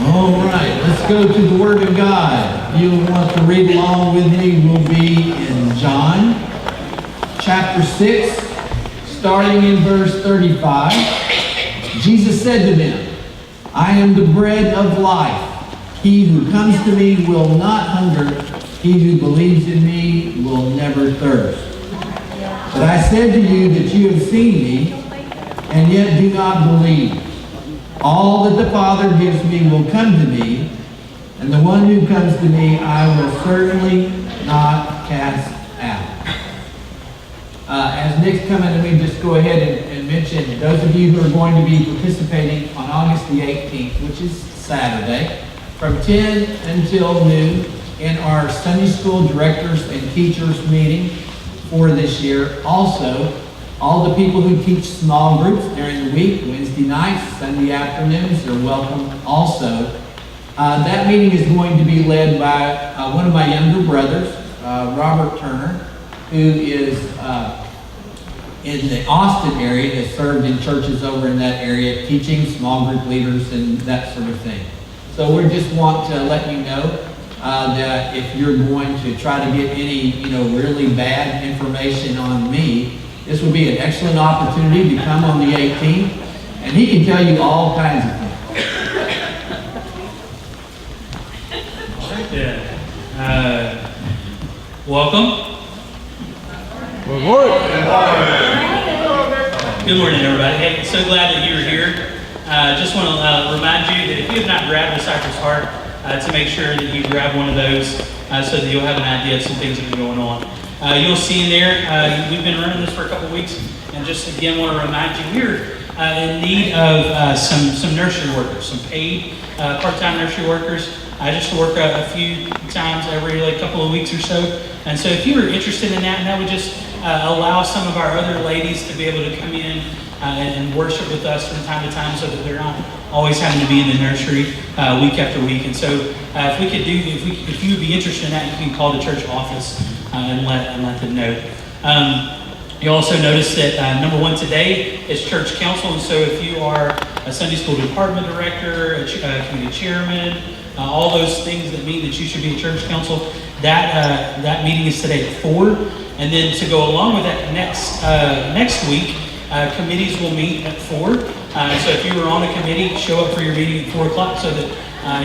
All right, let's go to the Word of God. If you want to read along with me, we'll be in John chapter 6, starting in verse 35. Jesus said to them, I am the bread of life. He who comes to me will not hunger. He who believes in me will never thirst. But I said to you that you have seen me, and yet do not believe. All that the Father gives me will come to me, and the one who comes to me I will certainly not cast out. As Nick's coming, let me just go ahead and mention those of you who are going to be participating on August the 18th, which is Saturday, from 10 until noon in our Sunday School Directors and Teachers meeting for this year. Also, all the people who teach small groups during the week, Wednesday nights, Sunday afternoons, are welcome also. That meeting is going to be led by one of my younger brothers, Robert Turner, who is in the Austin area, has served in churches over in that area, teaching small group leaders and that sort of thing. So we just want to let you know that if you're going to try to get any, really bad information on me, this would be an excellent opportunity to come on the 18th, and he can tell you all kinds of things. Welcome. Good morning. Good morning, everybody. Hey, so glad that you are here. Just want to remind you that if you have not grabbed the Cypress Heart, to make sure that you grab one of those so that you'll have an idea of some things that are going on. You'll see in there, we've been running this for a couple weeks, and just again want to remind you, we're in need of some nursery workers, some paid part-time nursery workers, just to work a few times every couple of weeks or so. And so if you were interested in that, and that would just allow some of our other ladies to be able to come in and worship with us from time to time, so that they're not always having to be in the nursery week after week. And so if you would be interested in that, you can call the church office and let them know. You also notice that number one today is church council, and so if you are a Sunday school department director, a committee chairman, all those things that mean that you should be a church council, that meeting is today at 4. And then to go along with that, next week, committees will meet at 4. So if you were on a committee, show up for your meeting at 4 o'clock so that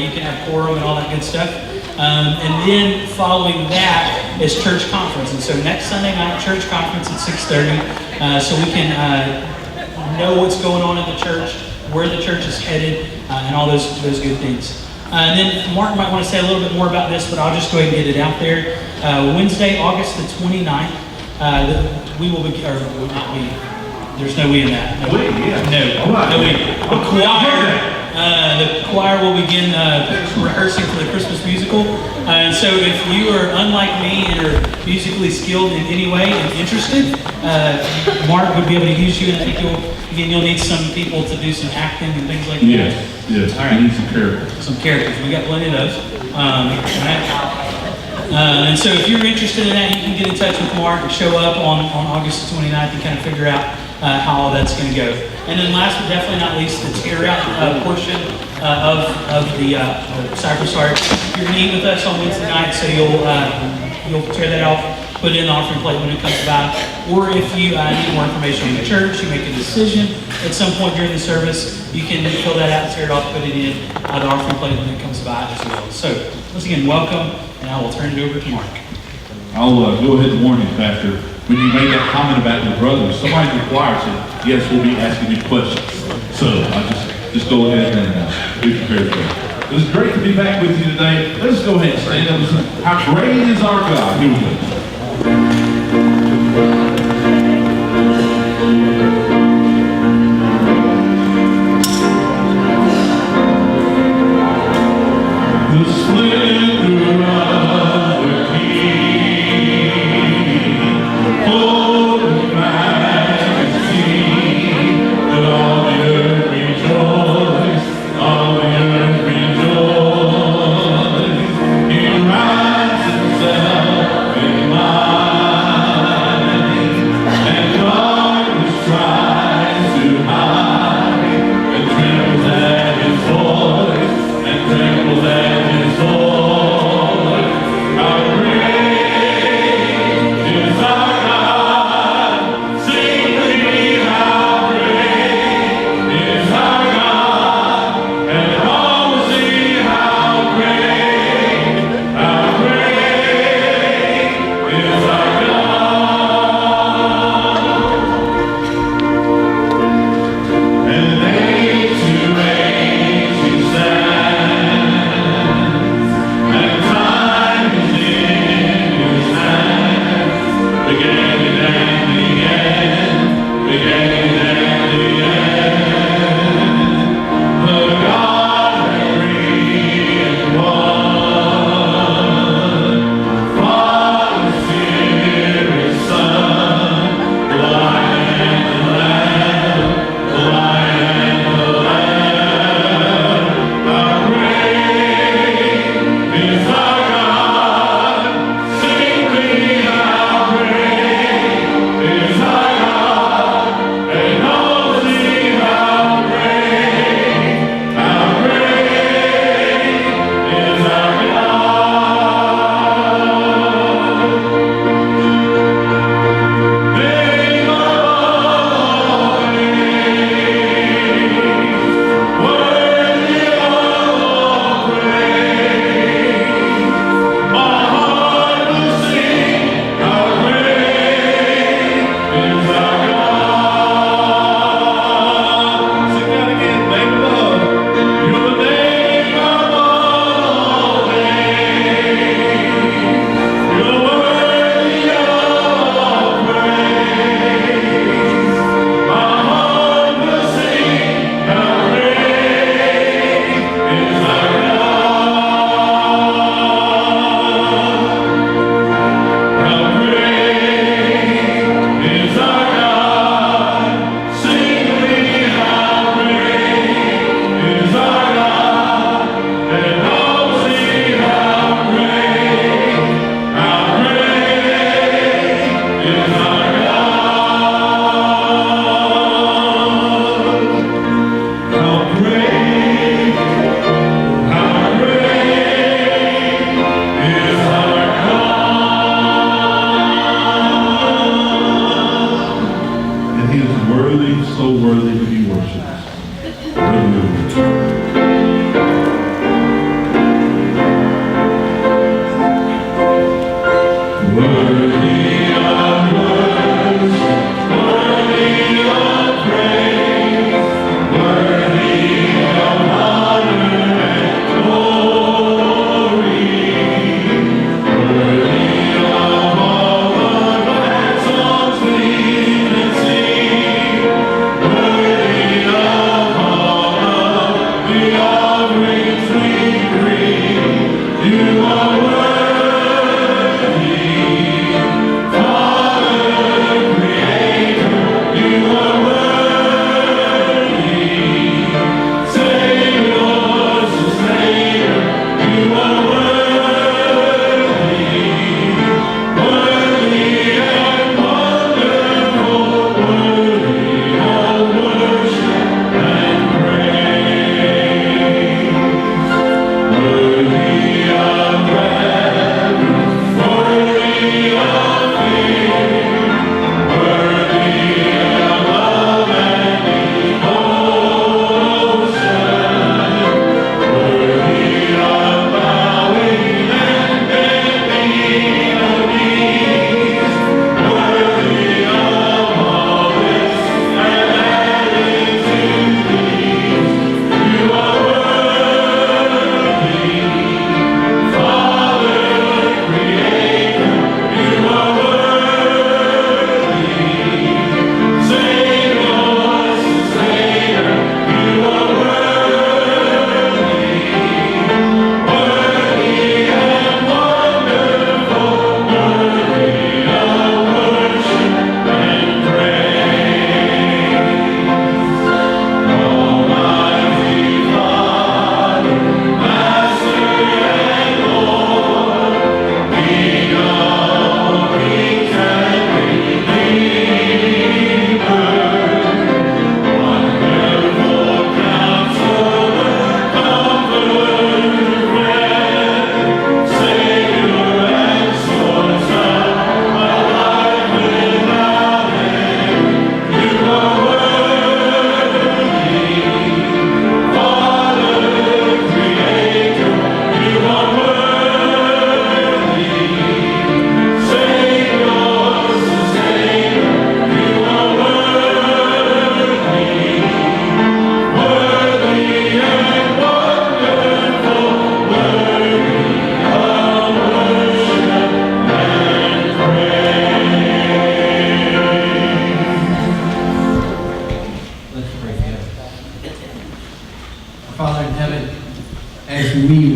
you can have quorum and all that good stuff. And then following that is church conference. And so next Sunday night, church conference at 6:30, so we can know what's going on in the church, where the church is headed, and all those good things. And then Mark might want to say a little bit more about this, but I'll just go ahead and get it out there. Wednesday, August the 29th, we will be, or will not be, there's no we in that. No, we, yeah. No we. The choir will begin rehearsing for the Christmas musical. And so if you are unlike me and are musically skilled in any way and interested, Mark would be able to use you, and I think you'll need some people to do some acting and things like that. Yes. All right. We need some characters. Some characters. We got plenty of those. And so if you're interested in that, you can get in touch with Mark and show up on August 29th and kind of figure out how all that's going to go. And then last but definitely not least, the tear out portion of the Cypress Heart. You're going to eat with us on Wednesday night, so you'll tear that off, put it in the offering plate when it comes by. Or if you need more information on the church, you make a decision at some point during the service, you can fill that out, tear it off, put it in the offering plate when it comes by as well. So once again, welcome, and I will turn it over to Mark. I'll go ahead and warn you, Pastor. When you made that comment about your brothers, somebody in the choir said, yes, we'll be asking you questions. So I just go ahead and be prepared for that. It was great to be back with you today. Let's go ahead and stand up and sing. How great is our God. Here we go. The splendor of the King, full of majesty, let all the earth rejoice, all the earth rejoice. He rises up in my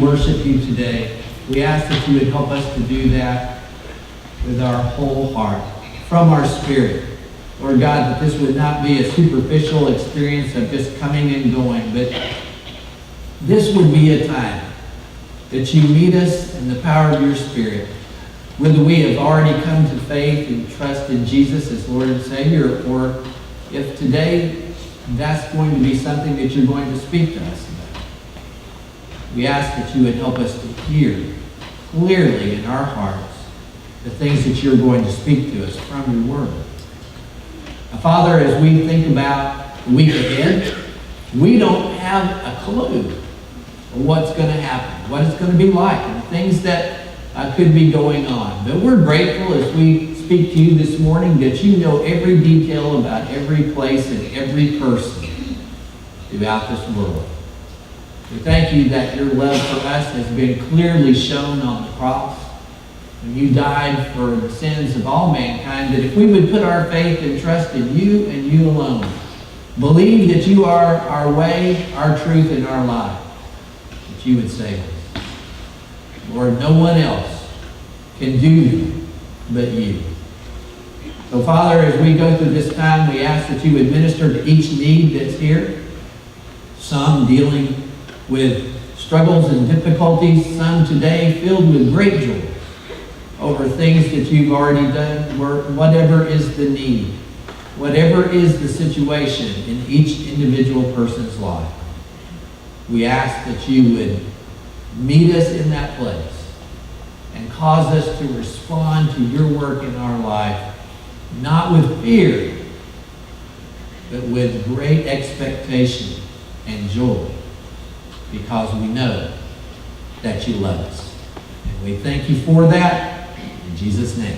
worship you today, we ask that you would help us to do that with our whole heart, from our spirit. Lord God, that this would not be a superficial experience of just coming and going, but this would be a time that you meet us in the power of your Spirit, whether we have already come to faith and trust in Jesus as Lord and Savior, or if today that's going to be something that you're going to speak to us about. We ask that you would help us to hear clearly in our hearts the things that you're going to speak to us from your word. Now, Father, as we think about the week ahead, we don't have a clue of what's going to happen, what it's going to be like, and things that could be going on. But we're grateful as we speak to you this morning that you know every detail about every place and every person throughout this world. We thank you that your love for us has been clearly shown on the cross when you died for the sins of all mankind, that if we would put our faith and trust in you and you alone, believe that you are our way, our truth, and our life, that you would save us. Lord, no one else can do that but you. So, Father, as we go through this time, we ask that you would minister to each need that's here. Some dealing with struggles and difficulties, some today filled with great joy over things that you've already done, whatever is the need, whatever is the situation in each individual person's life. We ask that you would meet us in that place and cause us to respond to your work in our life, not with fear, but with great expectation and joy, because we know that you love us. And we thank you for that. In Jesus' name.